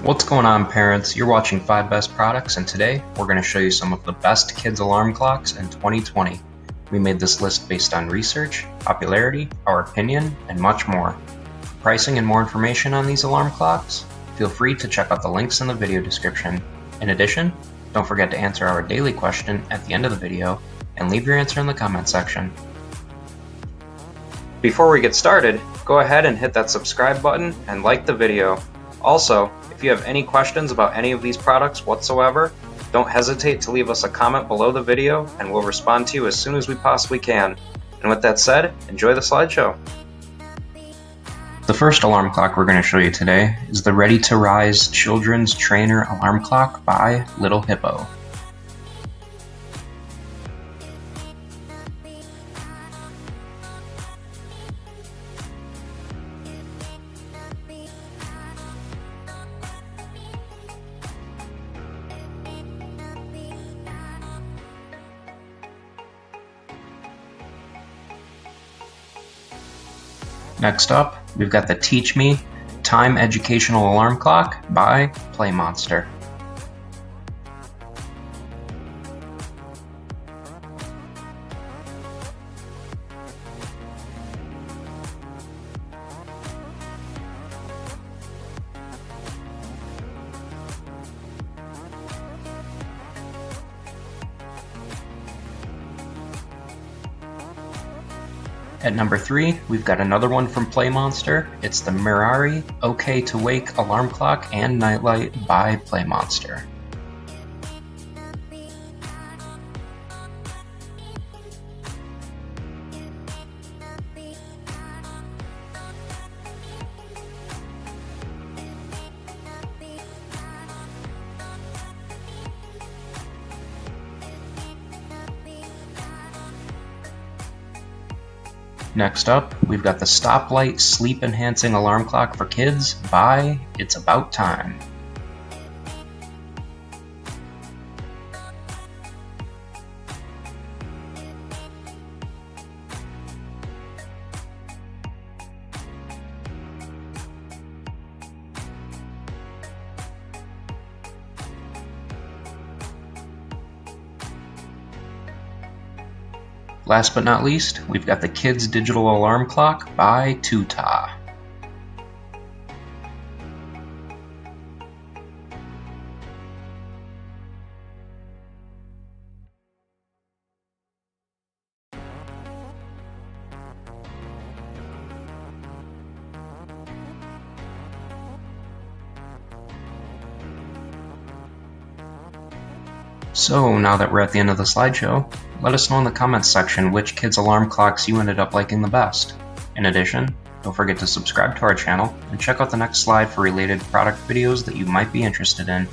What's going on, parents? You're watching 5 Best Products, and today we're going to show you some of the best kids alarm clocks in 2020. We made this list based on research, popularity, our opinion, and much more. For pricing and more information on these alarm clocks, feel free to check out the links in the video description. In addition, don't forget to answer our daily question at the end of the video and leave your answer in the comment section. Before we get started, go ahead and hit that subscribe button and like the video. Also, if you have any questions about any of these products whatsoever, don't hesitate to leave us a comment below the video and we'll respond to you as soon as we possibly can. And with that said, enjoy the slideshow. The first alarm clock we're going to show you today is the Ready to Rise Children's Trainer Alarm Clock by LittleHippo. Next up, we've got the Teach Me Time Educational Alarm Clock by PlayMonster. At number 3, we've got another one from PlayMonster. It's the Mirari OK to Wake Alarm Clock and Nightlight by PlayMonster. Next up, we've got the Stoplight Sleep Enhancing Alarm Clock for Kids by It's About Time. Last but not least, we've got the Kids Digital Alarm Clock by TooTa. So now that we're at the end of the slideshow, let us know in the comments section which kids' alarm clocks you ended up liking the best. In addition, don't forget to subscribe to our channel and check out the next slide for related product videos that you might be interested in.